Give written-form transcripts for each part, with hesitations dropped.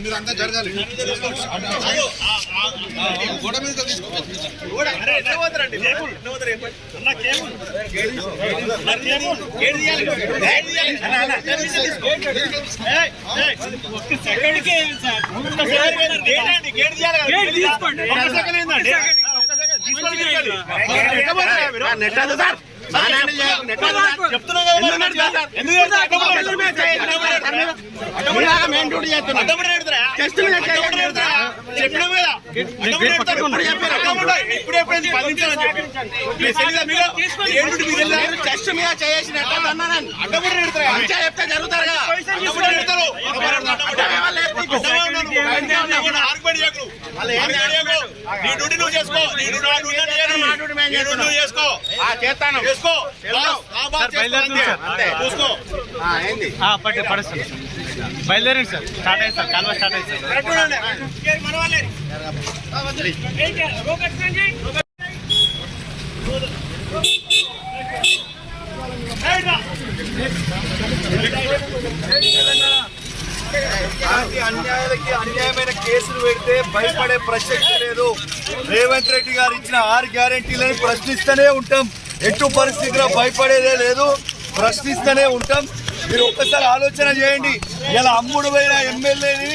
మీరంతా జరగాలి. గోడ మీద చెప్తే జరుగుతారు. బయలుదేరండి సార్. స్టార్ట్ అయింది సార్. కాల్వ స్టార్ట్ అయింది అన్యాయాలకి అన్యాయమైన కేసులు పెడితే భయపడే ప్రసక్తి లేదు. రేవంత్ రెడ్డి గారు ఇచ్చిన 6 గ్యారెంటీలను ప్రశ్నిస్తూనే ఉంటాం. ఎటు పరిస్థితిలో భయపడేదే లేదు, ప్రశ్నిస్తూనే ఉంటాం. మీరు ఒక్కసారి ఆలోచన చేయండి. ఇలా అమ్ముడు పోయిన ఎమ్మెల్యేని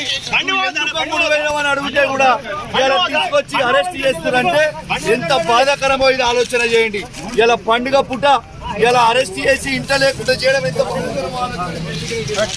అమ్ముడు పోయినామని అడిగితే కూడా ఇలా తీసుకొచ్చి అరెస్ట్ చేస్తారంటే ఎంత బాధాకరమో ఇది ఆలోచన చేయండి. ఇలా పండుగ పూట ఇలా అరెస్ట్ చేసి ఇంట లేకుండా చేయడం ఎంత బాధాకరమో ఆలోచన.